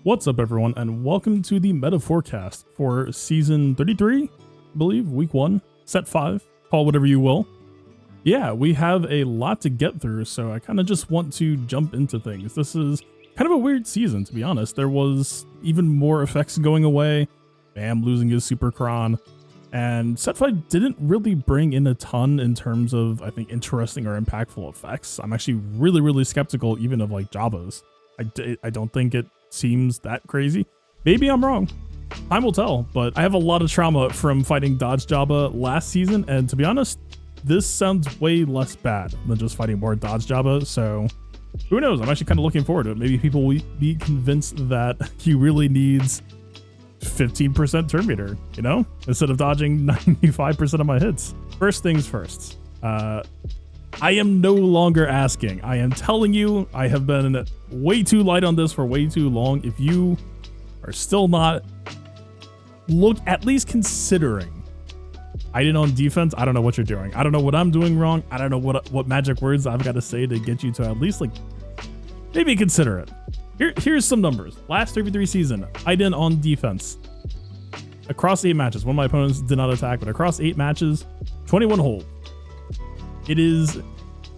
What's up, everyone, and welcome to the meta forecast for season 33, I believe, week 1, set 5, call whatever you will. Yeah, we have a lot to get through, so I kind of just want to jump into things. This is kind of a weird season, to be honest. There was even more effects going away, Bam losing his super cron, and set 5 didn't really bring in a ton in terms of, I think, interesting or impactful effects. I'm actually really skeptical even of like Jabba's. I don't think it seems that crazy. Maybe I'm wrong. Time will tell, but I have a lot of trauma from fighting Dodge Jabba last season, and to be honest, this sounds way less bad than just fighting more Dodge Jabba, so who knows? I'm actually kind of looking forward to it. Maybe people will be convinced that he really needs 15% turn meter, you know, instead of dodging 95% of my hits. First things first, I am no longer asking. I am telling you, I have been way too light on this for way too long. If you are still not at least considering Iden on defense, I don't know what you're doing. I don't know what I'm doing wrong. I don't know what magic words I've got to say to get you to at least like maybe consider it. Here's some numbers. Last 33 season, Iden on defense across 8 matches. One of my opponents did not attack, but across 8 matches, 21 hold. It is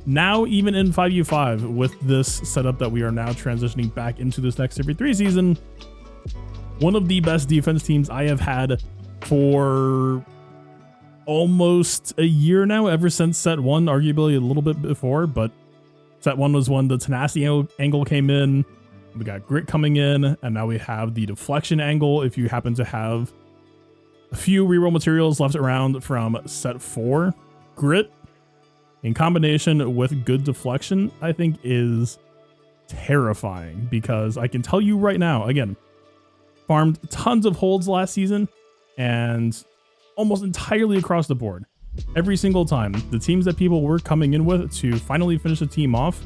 now, even in 5u5, with this setup that we are now transitioning back into this next 33 season, one of the best defense teams I have had for almost a year now, ever since set 1, arguably a little bit before, but set 1 was when the tenacity angle came in, we got grit coming in, and now we have the deflection angle if you happen to have a few reroll materials left around from set 4. Grit in combination with good deflection, I think, is terrifying, because I can tell you right now, again, farmed tons of holds last season and almost entirely across the board. Every single time, the teams that people were coming in with to finally finish the team off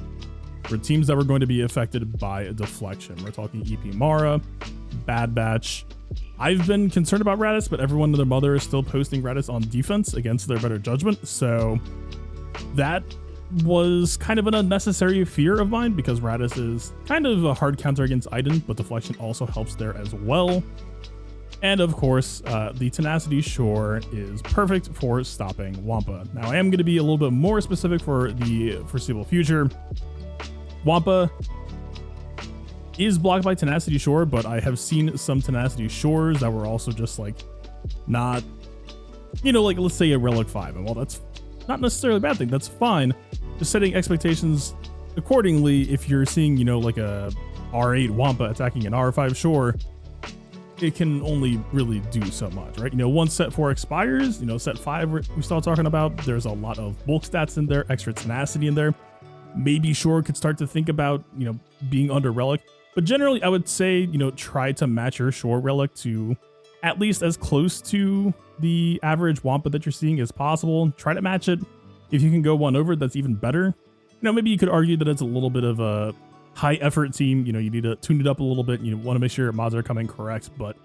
were teams that were going to be affected by a deflection. We're talking EP Mara, Bad Batch. I've been concerned about Raditz, but everyone and their mother is still posting Raditz on defense against their better judgment, so that was kind of an unnecessary fear of mine, because Raditz is kind of a hard counter against Iden, but deflection also helps there as well. And of course, the Tenacity Shore is perfect for stopping Wampa. Now, I am going to be a little bit more specific for the foreseeable future. Wampa is blocked by Tenacity Shore, but I have seen some Tenacity Shores that were also just like not, you know, like let's say a Relic 5, and while that's not necessarily a bad thing, that's fine. Just setting expectations accordingly. If you're seeing, you know, like a R8 Wampa attacking an R5 Shore, it can only really do so much, right? You know, once set 4 expires, you know, set 5 we start talking about, there's a lot of bulk stats in there, extra tenacity in there. Maybe Shore could start to think about, you know, being under Relic, but generally I would say, you know, try to match your Shore Relic to at least as close to the average Wampa that you're seeing as possible. Try to match it. If you can go one over, that's even better. You know, maybe you could argue that it's a little bit of a high effort team. You know, you need to tune it up a little bit. You want to make sure your mods are coming correct, but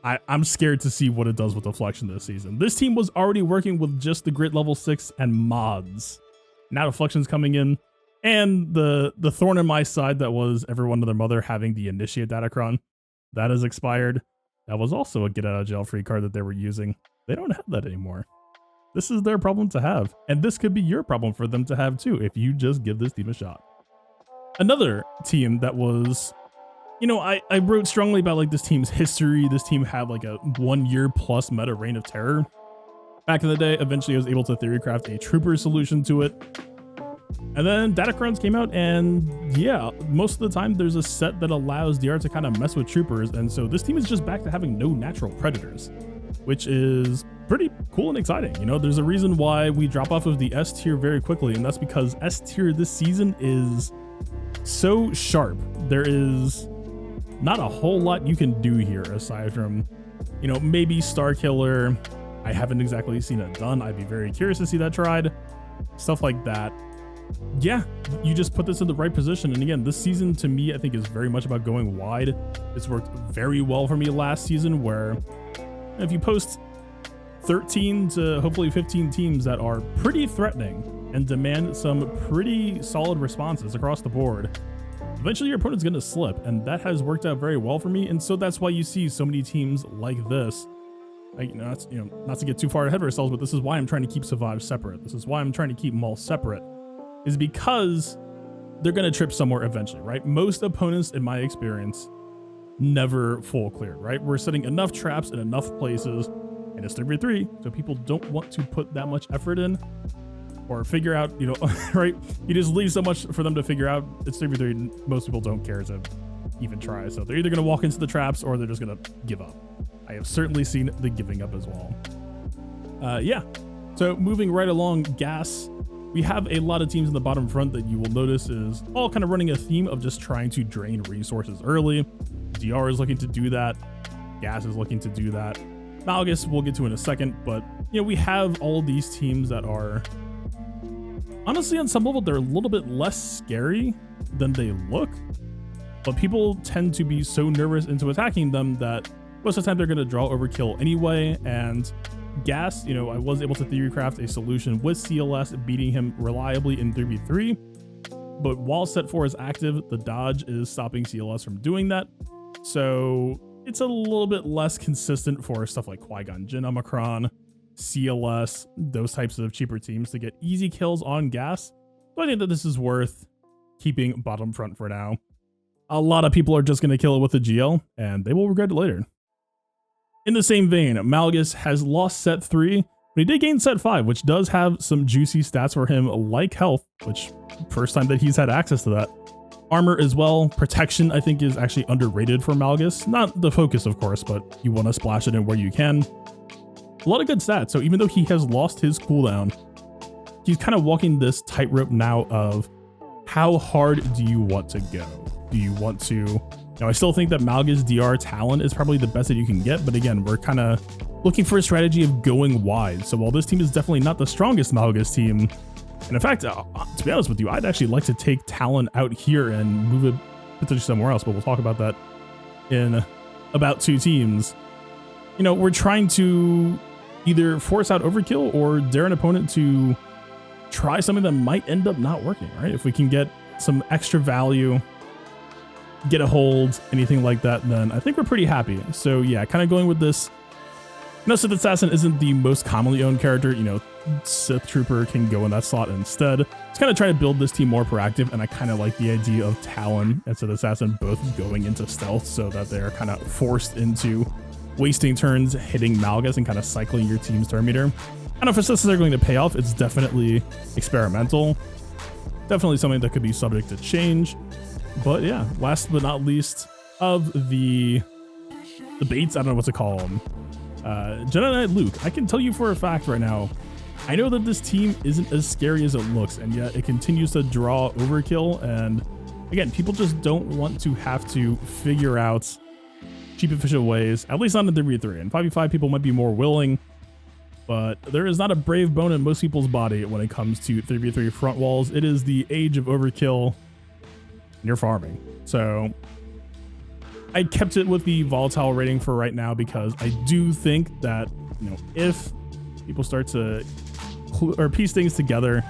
I'm scared to see what it does with deflection this season. This team was already working with just the grit level 6 and mods. Now deflection's coming in, and the thorn in my side that was everyone and their mother having the initiate datacron, that has expired. That was also a get out of jail free card that they were using. They don't have that anymore. This is their problem to have, and this could be your problem for them to have too if you just give this team a shot. Another team that was, you know, I wrote strongly about like this team's history. This team had like a 1 year plus meta reign of terror back in the day. Eventually I was able to theorycraft a trooper solution to it, and then Datacrons came out, and yeah, most of the time there's a set that allows DR to kind of mess with troopers, and so this team is just back to having no natural predators, which is pretty cool and exciting. You know, there's a reason why we drop off of the S tier very quickly, and that's because S tier this season is so sharp. There is not a whole lot you can do here aside from, you know, maybe Star Killer. I haven't exactly seen it done. I'd be very curious to see that tried. Stuff like that. Yeah, you just put this in the right position. And again, this season to me, I think is very much about going wide. It's worked very well for me last season, where if you post 13 to hopefully 15 teams that are pretty threatening and demand some pretty solid responses across the board, eventually your opponent's going to slip, and that has worked out very well for me. And so that's why you see so many teams like this. Like, not to get too far ahead of ourselves, but this is why I'm trying to keep Savage separate. This is why I'm trying to keep Maul separate, is because they're going to trip somewhere eventually, right? Most opponents, in my experience, never full cleared, right? We're setting enough traps in enough places, and it's 3v3, so people don't want to put that much effort in or figure out, right? You just leave so much for them to figure out. It's 3v3. Most people don't care to even try, so they're either going to walk into the traps or they're just going to give up. I have certainly seen the giving up as well. Yeah, so moving right along, gas. We have a lot of teams in the bottom front that you will notice is all kind of running a theme of just trying to drain resources early. DR is looking to do that. Gas is looking to do that. Malgus we'll get to in a second, but we have all these teams that are honestly on some level they're a little bit less scary than they look, but people tend to be so nervous into attacking them that most of the time they're going to draw overkill anyway. And gas, I was able to theorycraft a solution with CLS beating him reliably in 3v3, but while set 4 is active, the dodge is stopping CLS from doing that, so it's a little bit less consistent for stuff like Qui-Gon Jinn Omicron, CLS, those types of cheaper teams to get easy kills on gas. So I think that this is worth keeping bottom front for now. A lot of people are just going to kill it with a GL, and they will regret it later. In the same vein, Malgus has lost set 3, but he did gain set 5, which does have some juicy stats for him, like health, which first time that he's had access to that. Armor as well. Protection, I think, is actually underrated for Malgus. Not the focus, of course, but you want to splash it in where you can. A lot of good stats. So even though he has lost his cooldown, he's kind of walking this tightrope now of how hard do you want to go? Do you want to... I still think that Malgus DR Talon is probably the best that you can get, but again, we're kind of looking for a strategy of going wide. So while this team is definitely not the strongest Malgus team, and in fact, to be honest with you, I'd actually like to take Talon out here and move it potentially somewhere else, but we'll talk about that in about 2 teams. We're trying to either force out overkill or dare an opponent to try something that might end up not working, right? If we can get some extra value, get a hold, anything like that, then I think we're pretty happy. So yeah, kind of going with this. Sith Assassin isn't the most commonly owned character. Sith Trooper can go in that slot instead. It's kind of trying to build this team more proactive, and I kind of like the idea of Talon and Sith Assassin both going into stealth so that they're kind of forced into wasting turns, hitting Malgus, and kind of cycling your team's turn meter. I don't know if it's necessarily going to pay off. It's definitely experimental. Definitely something that could be subject to change. But yeah, last but not least of the baits, I don't know what to call them. Jedi Knight Luke, I can tell you for a fact right now, I know that this team isn't as scary as it looks, and yet it continues to draw overkill. And again, people just don't want to have to figure out cheap, efficient ways, at least not in 3v3. In 5v5, people might be more willing, but there is not a brave bone in most people's body when it comes to 3v3 front walls. It is the age of overkill, and you're farming. So I kept it with the volatile rating for right now because I do think that, if people start to piece things together,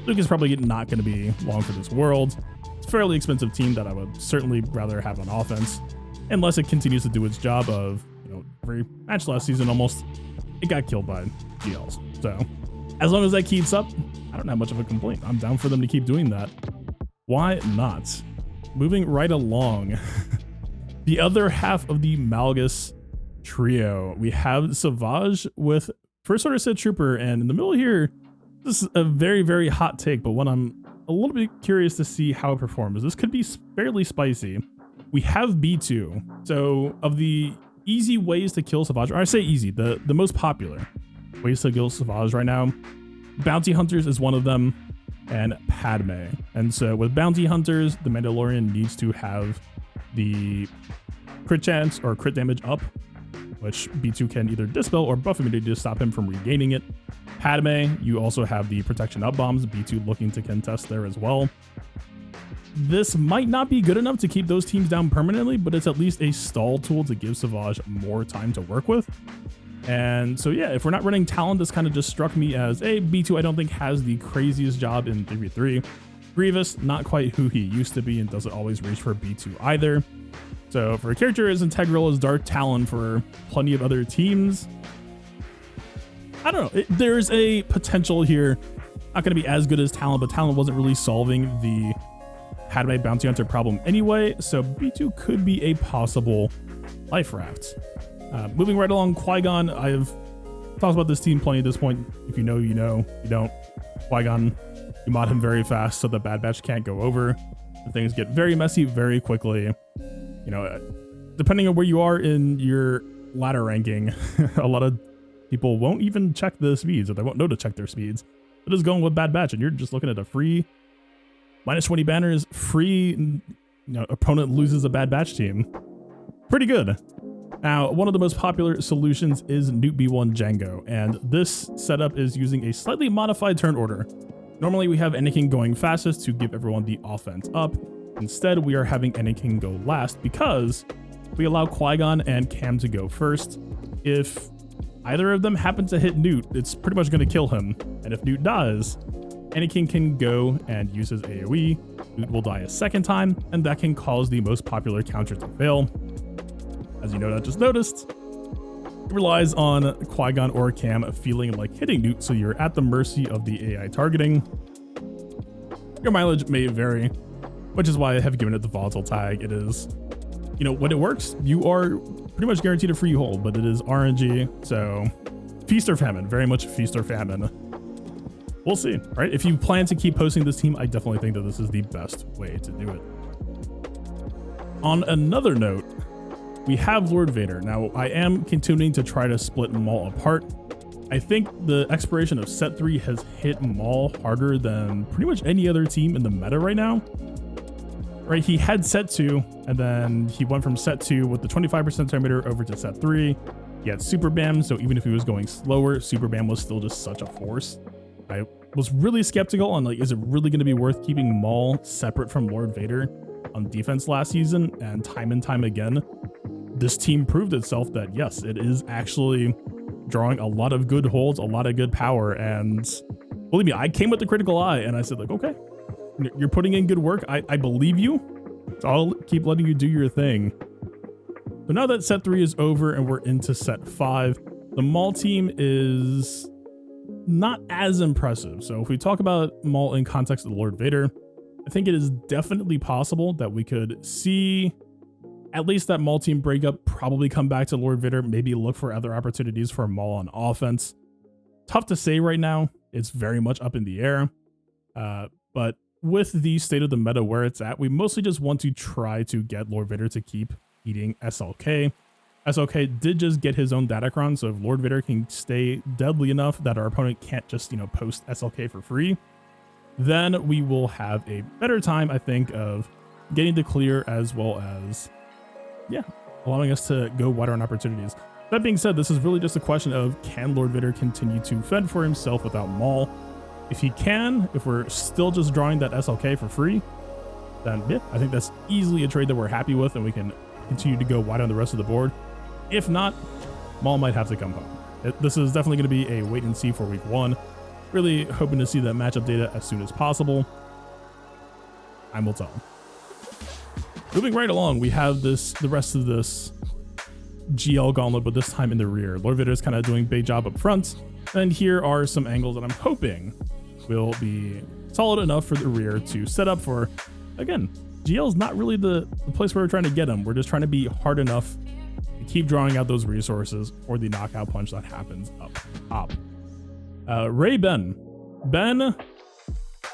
Luke is probably not going to be long for this world. It's a fairly expensive team that I would certainly rather have on offense, unless it continues to do its job of, every match last season almost, it got killed by GLs. So as long as that keeps up, I don't have much of a complaint. I'm down for them to keep doing that. Why not? Moving right along. The other half of the Malgus trio, we have Savage with First Order Sith Trooper, and in the middle here, this is a very, very hot take, but one I'm a little bit curious to see how it performs. This could be fairly spicy. We have B2. So of the easy ways to kill Savage, or I say easy, the most popular ways to kill Savage right now, Bounty Hunters is one of them, and Padme. And so with Bounty Hunters, the Mandalorian needs to have the crit chance or crit damage up, which B2 can either dispel or buff immunity to stop him from regaining it. Padme, you also have the protection up bombs, B2 looking to contest there as well. This might not be good enough to keep those teams down permanently, but it's at least a stall tool to give Savage more time to work with. And so yeah, if we're not running Talon, this kind of just struck me as, A, B2 I don't think has the craziest job in 3v3. Grievous, not quite who he used to be and doesn't always reach for B2 either. So for a character as integral as Dark Talon for plenty of other teams, I don't know. There's a potential here. Not going to be as good as Talon, but Talon wasn't really solving the Padme Bounty Hunter problem anyway, so B2 could be a possible life raft. Moving right along, Qui-Gon, I've talked about this team plenty at this point. If you know, you know. If you don't, Qui-Gon, you mod him very fast so the Bad Batch can't go over. And things get very messy very quickly. You know, depending on where you are in your ladder ranking, a lot of people won't even check the speeds, or they won't know to check their speeds. They're just going with Bad Batch, and you're just looking at a free minus 20 banners, free, opponent loses a Bad Batch team. Pretty good. Now, one of the most popular solutions is Newt B1 Django, and this setup is using a slightly modified turn order. Normally, we have Anakin going fastest to give everyone the offense up. Instead, we are having Anakin go last because we allow Qui-Gon and Cam to go first. If either of them happen to hit Newt, it's pretty much going to kill him. And if Newt dies, Anakin can go and use his AoE. Newt will die a second time, and that can cause the most popular counter to fail. As you know, that just noticed, it relies on Qui-Gon or Cam feeling like hitting Newt, so you're at the mercy of the AI targeting. Your mileage may vary, which is why I have given it the volatile tag. It is, when it works, you are pretty much guaranteed a free hold, but it is RNG, so feast or famine, very much feast or famine. We'll see, right? If you plan to keep posting this team, I definitely think that this is the best way to do it. On another note, we have Lord Vader. Now, I am continuing to try to split Maul apart. I think the expiration of set 3 has hit Maul harder than pretty much any other team in the meta right now. Right, he had set 2, and then he went from set 2 with the 25% time meter over to set 3. He had Super Bam, so even if he was going slower, Super Bam was still just such a force. I was really skeptical on, is it really going to be worth keeping Maul separate from Lord Vader on defense last season? And time again, this team proved itself that yes, it is actually drawing a lot of good holds, a lot of good power. And believe me, I came with the critical eye and I said, okay, you're putting in good work. I believe you. So I'll keep letting you do your thing. So now that set 3 is over and we're into set 5, the Maul team is not as impressive. So if we talk about Maul in context of Lord Vader, I think it is definitely possible that we could see at least that Maul team breakup, probably come back to Lord Vader, maybe look for other opportunities for Maul on offense. Tough to say right now. It's very much up in the air. But with the state of the meta where it's at, we mostly just want to try to get Lord Vader to keep eating SLK. SLK did just get his own Datacron, so if Lord Vader can stay deadly enough that our opponent can't just, post SLK for free, then we will have a better time, I think, of getting the clear as well as, allowing us to go wider on opportunities. That being said, this is really just a question of, can Lord Vader continue to fend for himself without Maul? If he can, if we're still just drawing that SLK for free, then I think that's easily a trade that we're happy with and we can continue to go wide on the rest of the board. If not, Maul might have to come home. This is definitely going to be a wait and see for week 1. Really hoping to see that matchup data as soon as possible. Time will tell. Moving right along, we have the rest of this GL Gauntlet, but this time in the rear. Lord Vader is kind of doing a big job up front. And here are some angles that I'm hoping will be solid enough for the rear to set up for, again, GL is not really the place where we're trying to get him. We're just trying to be hard enough to keep drawing out those resources for the knockout punch that happens up top. Ray Ben. Ben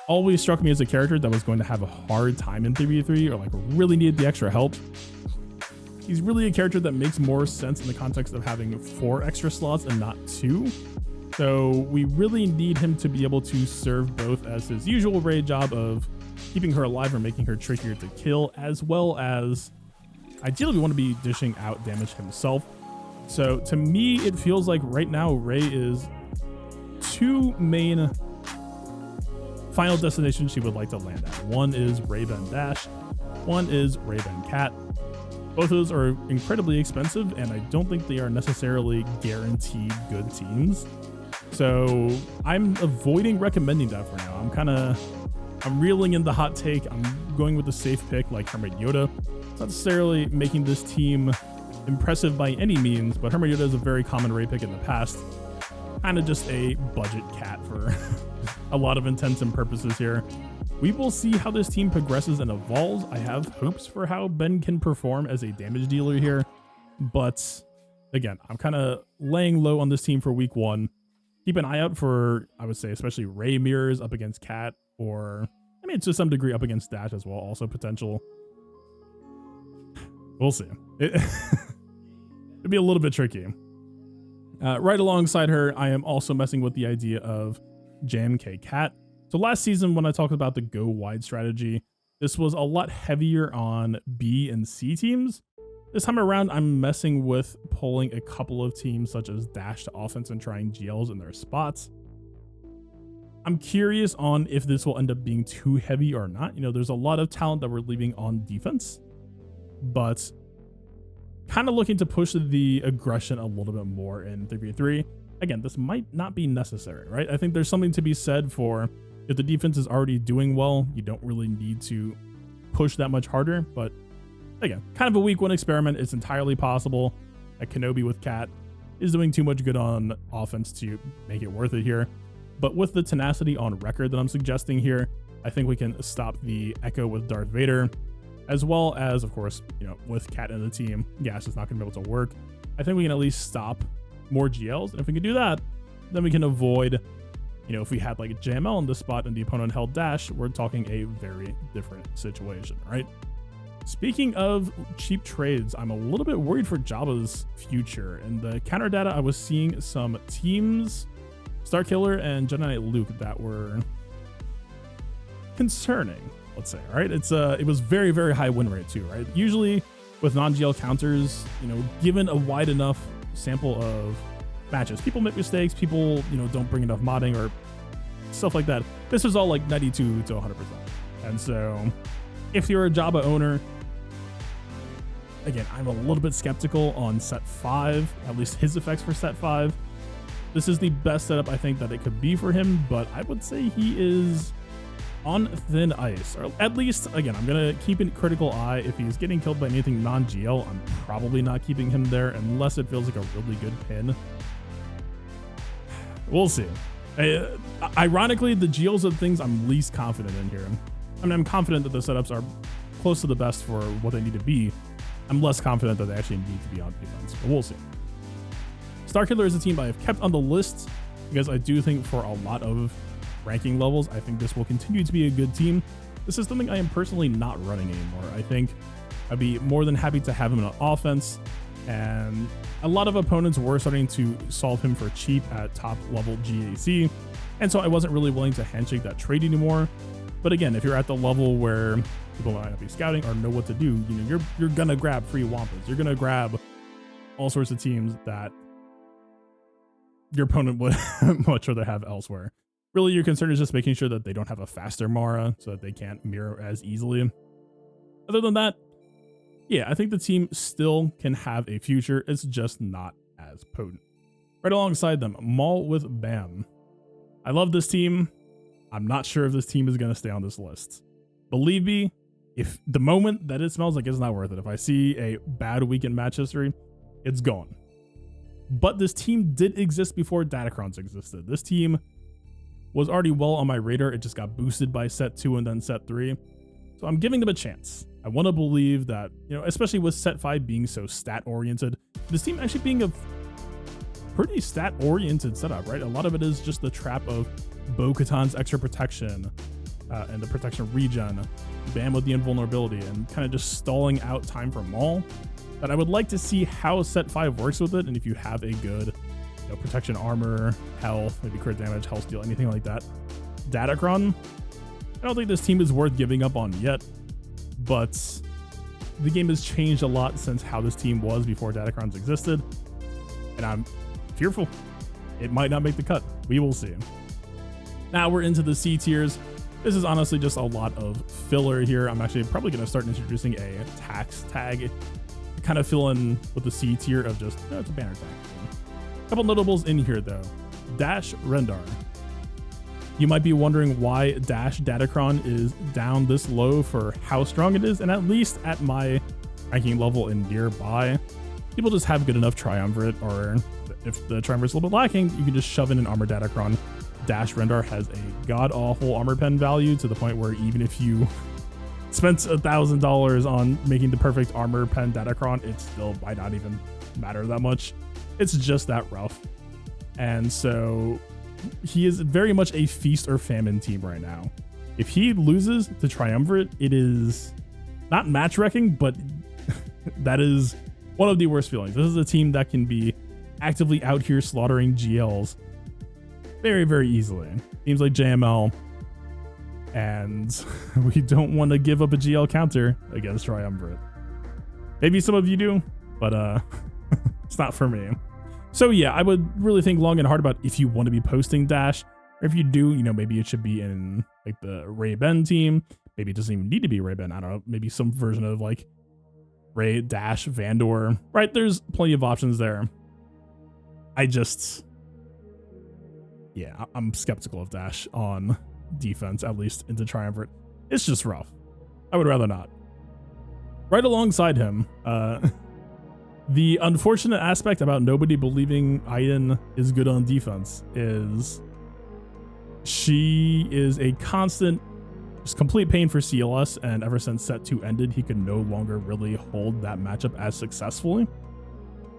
always struck me as a character that was going to have a hard time in 3v3 or really needed the extra help. He's really a character that makes more sense in the context of having 4 extra slots and not 2. So we really need him to be able to serve both as his usual raid job of keeping her alive or making her trickier to kill, as well as ideally we want to be dishing out damage himself. So to me, it feels like right now Ray is 2 main final destinations she would like to land at. One is Ray-Ben Dash, one is Ray-Ben Cat. Both of those are incredibly expensive, and I don't think they are necessarily guaranteed good teams. So I'm avoiding recommending that for now. I'm I'm reeling in the hot take. I'm going with the safe pick like Hermit Yoda. It's not necessarily making this team impressive by any means, but Hermit Yoda is a very common raid pick in the past. Kind of just a budget cat for a lot of intents and purposes here. We will see how this team progresses and evolves. I have hopes for how Ben can perform as a damage dealer here, but again, I'm kind of laying low on this team for week 1. Keep an eye out for, I would say, especially Ray mirrors up against Cat, or I mean, to some degree up against Dash as well, also potential. We'll see. It'd be a little bit tricky. Right alongside her, I am also messing with the idea of JMK Cat. So last season, when I talked about the go wide strategy, this was a lot heavier on B and C teams. This time around, I'm messing with pulling a couple of teams such as Dash to offense and trying GLs in their spots. I'm curious on if this will end up being too heavy or not. You know, there's a lot of talent that we're leaving on defense, but kind of looking to push the aggression a little bit more in 3v3. Again, this might not be necessary, right? I think there's something to be said for if the defense is already doing well, you don't really need to push that much harder. But again, kind of a week 1 experiment. It's entirely possible that Kenobi with Cat is doing too much good on offense to make it worth it here. But with the tenacity on record that I'm suggesting here, I think we can stop the Echo with Darth Vader, as well as, of course, you know, with Cat in the team, Gas is not going to be able to work. I think we can at least stop more GLs. And if we can do that, then we can avoid, you know, if we had like a JML in this spot and the opponent held Dash, we're talking a very different situation, right? Speaking of cheap trades, I'm a little bit worried for Jabba's future. In the counter data, I was seeing some teams, Starkiller and Jedi Knight Luke, that were concerning, let's say, right? It was very, very high win rate too, right? Usually with non-GL counters, you know, given a wide enough sample of matches, people make mistakes, people, you know, don't bring enough modding or stuff like that. This was all like 92 to 100%. And so if you're a Jabba owner, again, I'm a little bit skeptical on set 5, at least his effects for set 5. This is the best setup I think that it could be for him, but I would say he is on thin ice, or at least, again, I'm going to keep a critical eye. If he's getting killed by anything non-GL, I'm probably not keeping him there unless it feels like a really good pin. We'll see. Ironically, the GLs are the things I'm least confident in here. I mean, I'm confident that the setups are close to the best for what they need to be. I'm less confident that they actually need to be on defense, but we'll see. Starkiller is a team I have kept on the list because I do think for a lot of ranking levels, I think this will continue to be a good team. This is something I am personally not running anymore. I think I'd be more than happy to have him on offense, and a lot of opponents were starting to solve him for cheap at top level GAC, and so I wasn't really willing to handshake that trade anymore. But again, if you're at the level where people might not be scouting or know what to do, you know, you're gonna grab free Wampas. You're gonna grab all sorts of teams that your opponent would much rather have elsewhere. Really, your concern is just making sure that they don't have a faster Mara so that they can't mirror as easily. Other than that, yeah, I think the team still can have a future. It's just not as potent. Right alongside them, Maul with Bam. I love this team. I'm not sure if this team is going to stay on this list. Believe me, if the moment that it smells like it's not worth it, if I see a bad week in match history, it's gone. But this team did exist before Datacrons existed. This team was already well on my radar. It just got boosted by set 2 and then set 3. So I'm giving them a chance. I want to believe that, you know, especially with set 5 being so stat oriented, this team actually being a pretty stat oriented setup, right? A lot of it is just the trap of Bo-Katan's extra protection and the protection regen, Bam with the invulnerability, and kind of just stalling out time for Maul. But I would like to see how set 5 works with it, and if you have a good, you know, protection armor, health, maybe crit damage, health steal, anything like that. Datacron, I don't think this team is worth giving up on yet, but the game has changed a lot since how this team was before Datacrons existed, and I'm fearful it might not make the cut. We will see. Now we're into the C tiers. This is honestly just a lot of filler here. I'm actually probably going to start introducing a tax tag, kind of fill in with the C tier of just, it's a banner tag. A couple notables in here though. Dash Rendar. You might be wondering why Dash Datacron is down this low for how strong it is, and at least at my ranking level and nearby, people just have good enough triumvirate, or if the triumvirate's a little bit lacking, you can just shove in an armor Datacron. Dash Rendar has a god-awful armor pen value to the point where even if you spent $1,000 on making the perfect armor pen Datacron, it still might not even matter that much. It's just that rough. And so he is very much a feast or famine team right now. If he loses the triumvirate, it is not match wrecking, but that is one of the worst feelings. This is a team that can be actively out here slaughtering GLs very, very easily. Teams like JML, and we don't want to give up a GL counter against triumvirate. Maybe some of you do, but it's not for me. So yeah, I would really think long and hard about if you want to be posting Dash, or if you do, you know, maybe it should be in like the Ray-Ben team. Maybe it doesn't even need to be Ray-Ben. I don't know, maybe some version of like Ray, Dash, Vandor, right? There's plenty of options there. Yeah, I'm skeptical of Dash on defense, at least into triumvirate. It's just rough. I would rather not. Right alongside him, the unfortunate aspect about nobody believing Aiden is good on defense is she is a constant, just complete pain for CLS, and ever since set 2 ended, he could no longer really hold that matchup as successfully.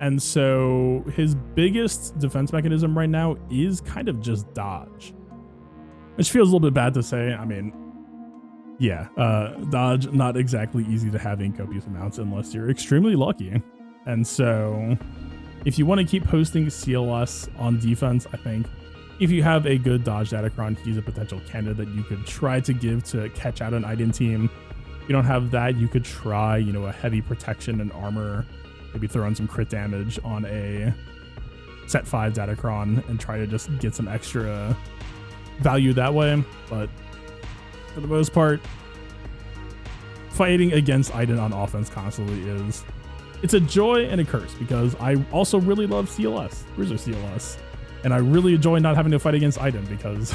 And so his biggest defense mechanism right now is kind of just dodge, which feels a little bit bad to say. I mean, yeah, dodge, not exactly easy to have in copious amounts unless you're extremely lucky. And so if you want to keep posting CLS on defense, I think if you have a good dodge Datacron, he's a potential candidate that you could try to give to catch out an Aiden team. If you don't have that, you could try, you know, a heavy protection and armor, maybe throw in some crit damage on a set 5 Datacron and try to just get some extra value that way. But for the most part, fighting against Aiden on offense constantly it's a joy and a curse, because I also really love CLS, Bruiser CLS, and I really enjoy not having to fight against Aiden, because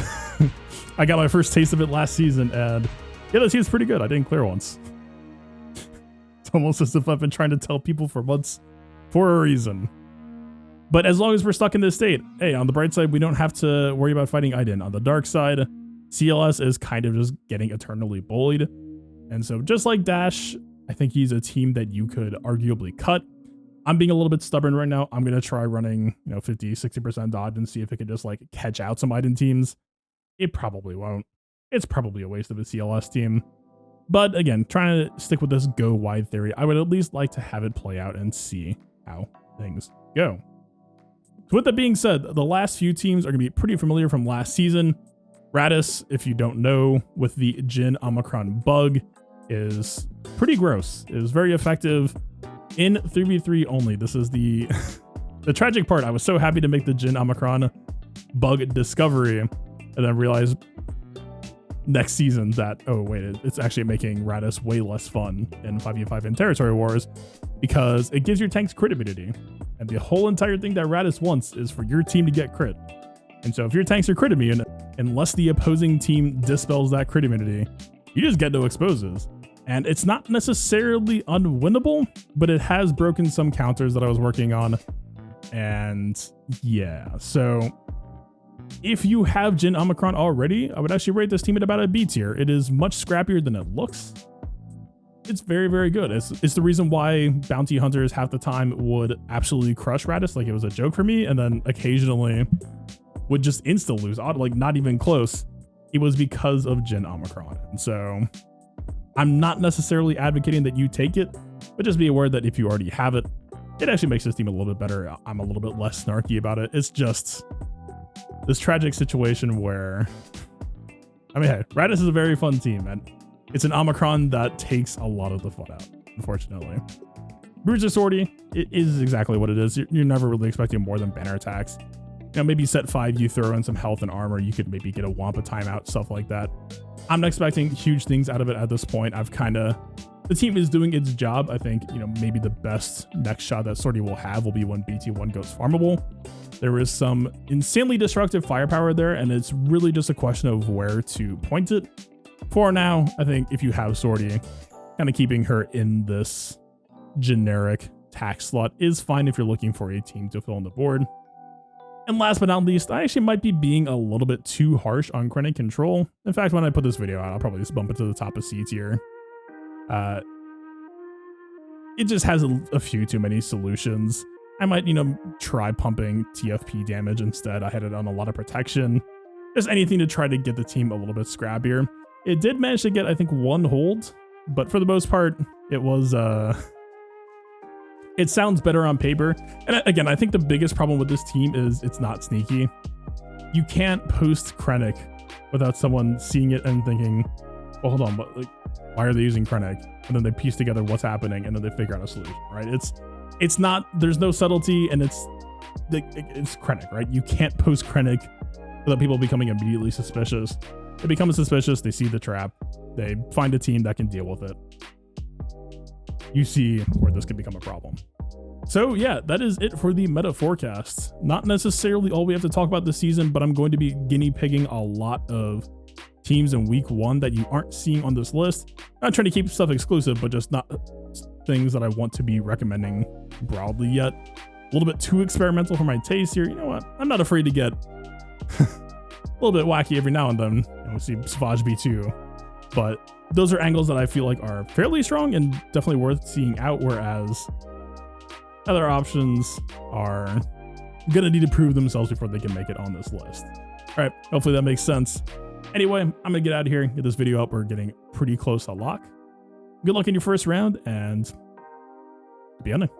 I got my first taste of it last season, and yeah, that seems pretty good. I didn't clear once. It's almost as if I've been trying to tell people for months for a reason. But as long as we're stuck in this state, hey, on the bright side, we don't have to worry about fighting Aiden. On the dark side, CLS is kind of just getting eternally bullied. And so just like Dash, I think he's a team that you could arguably cut. I'm being a little bit stubborn right now. I'm going to try running, 50, 60% dodge and see if it can just like catch out some Aiden teams. It probably won't. It's probably a waste of a CLS team. But again, trying to stick with this go wide theory, I would at least like to have it play out and see how things go. So with that being said, the last few teams are going to be pretty familiar from last season. Radis, if you don't know, with the Jin Omicron bug, is pretty gross. It was very effective in 3v3 only. This is the tragic part. I was so happy to make the Jin Omicron bug discovery, and then realized next season that, oh wait, it's actually making Radis way less fun in 5v5 in Territory Wars, because it gives your tanks crit immunity. And the whole entire thing that Radis wants is for your team to get crit. And so if your tanks are crit immune, unless the opposing team dispels that crit immunity, you just get no exposes. And it's not necessarily unwinnable, but it has broken some counters that I was working on. And yeah, so if you have Jin Omicron already, I would actually rate this team at about a B tier. It is much scrappier than it looks. It's very, very good. It's the reason why bounty hunters half the time would absolutely crush Radis, like it was a joke for me, and then occasionally would just insta lose, like not even close. It was because of Jin Omicron. And so I'm not necessarily advocating that you take it, but just be aware that if you already have it, it actually makes this team a little bit better. I'm a little bit less snarky about it. It's just this tragic situation where, I mean, hey, Radis is a very fun team, and it's an Omicron that takes a lot of the fun out, unfortunately. Bruiser Sortie, it is exactly what it is. You're never really expecting more than banner attacks. Maybe set 5, you throw in some health and armor, you could maybe get a Wampa timeout, stuff like that. I'm not expecting huge things out of it at this point. I've kind of the team is doing its job. I think, you know, maybe the best next shot that Sortie will have will be when BT1 goes farmable. There is some insanely destructive firepower there, and it's really just a question of where to point it. For now, I think if you have Sortie, kind of keeping her in this generic tax slot is fine if you're looking for a team to fill on the board. And last but not least, I actually might be being a little bit too harsh on Krennic control. In fact, when I put this video out, I'll probably just bump it to the top of C tier. It just has a few too many solutions. I might, you know, try pumping TFP damage instead. I had it on a lot of protection. Just anything to try to get the team a little bit scrappier. It did manage to get, I think, 1 hold, but for the most part, it was, it sounds better on paper. And again, I think the biggest problem with this team is it's not sneaky. You can't post Krennic without someone seeing it and thinking, well, hold on, but like, why are they using Krennic? And then they piece together what's happening, and then they figure out a solution, right? It's not, there's no subtlety, and it's Krennic, right? You can't post Krennic without people becoming immediately suspicious. They become suspicious, they see the trap, they find a team that can deal with it. You see where this could become a problem. So yeah, that is it for the meta forecast. Not necessarily all we have to talk about this season, but I'm going to be guinea pigging a lot of teams in week 1 that you aren't seeing on this list. Not trying to keep stuff exclusive, but just not things that I want to be recommending broadly yet. A little bit too experimental for my taste here. You know what? I'm not afraid to get a little bit wacky every now and then. You know, we see Savage B2, but those are angles that I feel like are fairly strong and definitely worth seeing out, whereas other options are gonna need to prove themselves before they can make it on this list. All right, hopefully that makes sense. Anyway, I'm gonna get out of here, get this video up. We're getting pretty close to lock. Good luck in your first round, and be on it.